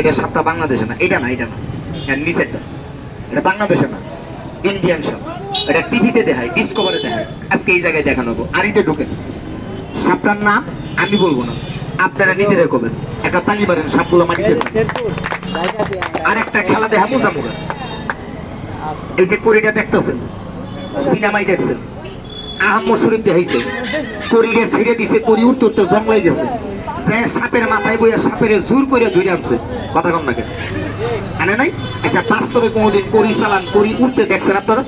এটা সাপটা বাংলাদেশে না, এটা না, এটা না, এর নিচেরটা, এটা বাংলাদেশে না, ইন্ডিয়ান সাপ। এটা টিভিতে দেখায়, ডিসকভারে দেখায়। আজকে এই জায়গায় দেখানো হবো। আরিতে ঢুকেন। সাপটার নাম আমি বলবো না, আপনারা নিজেরাই করবেন। একটা তালি মারেন, সাপগুলো মাটিতে। আর একটা খেলা দেখাবো যাবো। এই যে করিটা দেখতেছেন, সিনেমায় দেখছেন, আহম্মদ শরীফ দেখাইছে, করিরে ছেড়ে দিছে, করি উঠতে উঠতে জঙ্গলাই গেছে, যে সাপের মাথায় বইয়া সাপের জোর করে ধরে আনছে। কথা কম নাকি আনে নাই? আচ্ছা, বাস্তবে কোনোদিন করি চালান, করি উঠতে দেখছেন আপনারা?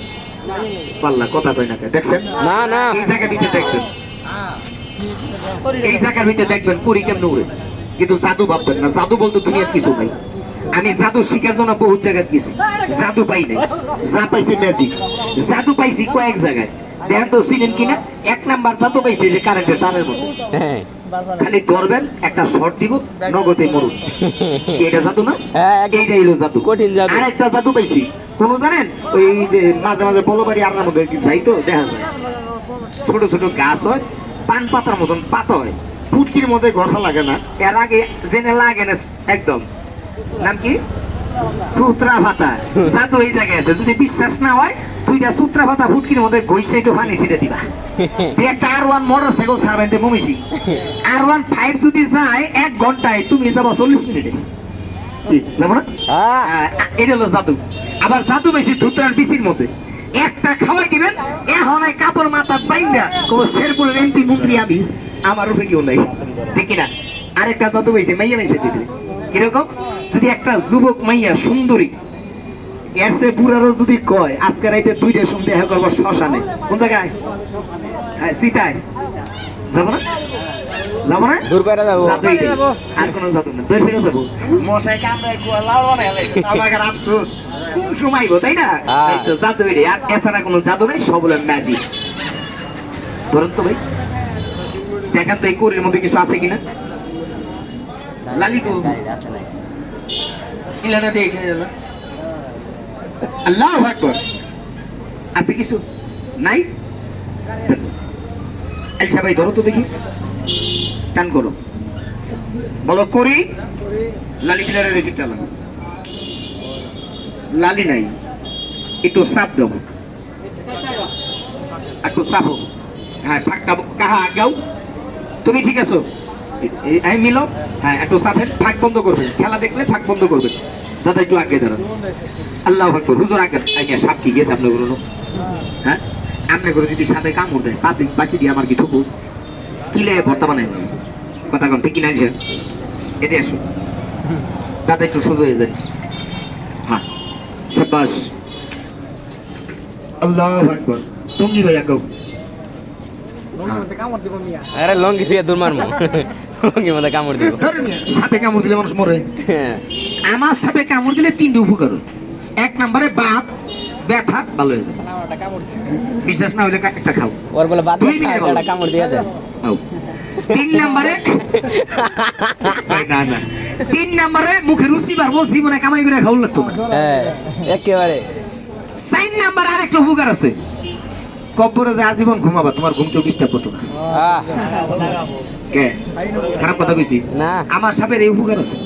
পাল্লা কথা কয় না, দেখছেন? না না, এই জায়গার ভিতরে দেখবেন, এই জায়গার ভিতরে দেখবেন করি কেমন উড়ে। কিন্তু জাদু ভাববেন না, জাদু বলতে দুনিয়ার কিছু নাই। আমি জাদু শিখার জন্য বহুত জায়গায় গেছি, জাদু পাই নাই। যা পাইছি ম্যাজিক, জাদু পাইছি কয়েক জায়গায়। দেখেন তো চিনেন কিনা? 1 নাম্বার জাদু পাইছি যে কারেন্টের তারের মতো, খালি ধরবেন, একটা শর্ট দিব, নগদে মরুন। এটা জাদু না? এইটাই হলো জাদু, কঠিন জাদু। আর একটা জাদু পাইছি কোন জানেন? ওই যে মাঝে মাঝে বলবাড়ি আড়ার মধ্যে যাই তো দেখা যায়, ছোট ছোট গাছ হয়, পান পাতার মতন পাতা হয়, ফুটকির মধ্যে ঘষা লাগে না। এর আগে জেনে লাগে না একদম। নাম কি? সূত্রা ভাতা। জাদু এই জায়গায় আছে। যদি বিশ্বাস না হয়, 2টা সূত্রা ভাতা ফুটকির মধ্যে ঘষে একটু পানি ছিটে দিবা। একটা R1 মোটরসাইকেল ছাড়বেন তো মমিষি। R1 5 যদি যায় 1 ঘন্টায়, তুমি যাবো 40 মিনিটে। যাবো না? এটা হলো জাদু। আবার জাদু বেশি ধুতরার বিচির মধ্যে একটা খাওয়াই দিবেন, এখন কাপড় মাথা বাইন্দা কোন শেরপুরের এমপি মন্ত্রী আমি, আমার উপরে কেউ নাই। ঠিক না? আরেকটা জাদু পাইছে, মাইয়া পাইছে দিদি। কিরকম? যদি একটা যুবক মাইয়া সুন্দরী, এসে বুড়ারও যদি কয় আজকে রাইতে 2টার সময় দেখা করবো শ্মশানে, কোন জায়গায়? সীতায়। যাবো না? যাবো না? জাদু এইটাই। আর কোনো জাদু না, দূর ফিরে যাবো। মশাই কামড়ায় কুয়া লাল বানায় ফেলে, আমাকে আফসোস সময় গো, তাই না? এই তো জাদু এটাই। আর এছাড়া কোনো জাদু নেই, সব হলো ম্যাজিক। ধরেন তো ভাই, দেখেন তো এই কোরের মধ্যে কিছু আছে কিনা। লালি গো ইলানা দিয়ে এখানে এলো। আল্লাহু আকবার। আছে কিছু? নাই? আচ্ছা ভাই, ধরো তো দেখি, টান করো, বলো করি। লালি পিলারে দেখি চালানো। লালি নাই, একটু চাপ দেবো, একটু চাপ হোক। হ্যাঁ, ফাঁকটা কাহা আগাও। তুমি ঠিক আছো? আমি মিলো। হ্যাঁ, একটু চাপের, ফাঁক বন্ধ করবে। খেলা দেখলে ফাঁক বন্ধ করবে। দাদা একটু আগে দাঁড়ান। আল্লাহ আকবার। হুজুর আগে। সাপ কি গেছে আপনার গুলো? হ্যাঁ, আপনি করে যদি সাপে কামড় দেয়, পাবলিক বাকি দিয়ে আমার কি থুকু কিলে বর্তমানে কথা কন, ঠিক কিনা? এতে আসো দাদা, একটু সোজা হয়ে যায়। হ্যাঁ, শাবাশ। আল্লাহু আকবার। তুমি ভাই আগাও। আরে লঙ্গি ছুঁয়ে দূর মারমো, লঙ্গি মধ্যে কামড় দিব। সাপে কামড় দিলে মানুষ মরে। আমার সাপে কামড় দিলে 3টি উপকার। 1 নম্বরে বাপ ব্যথা ভালো হয়ে যায়। বিশ্বাস না হলে একটা খাও। ওর বলে বাদ কামড় দিয়ে দেয়। 3 নম্বরে না না, 3 নম্বরে মুখে রুচি বাড়বো, জীবনে কামাই করে খাওয়া লাগতো না। একেবারে। 4 নম্বরে আরেকটা উপকার আছে, কব্বরে যে আজীবন ঘুমাবা, তোমার ঘুম কেউ ডিস্টার্ব করতো না। কে খারাপ কথা কইছি? না, আমার সাপের এই উপকার আছে।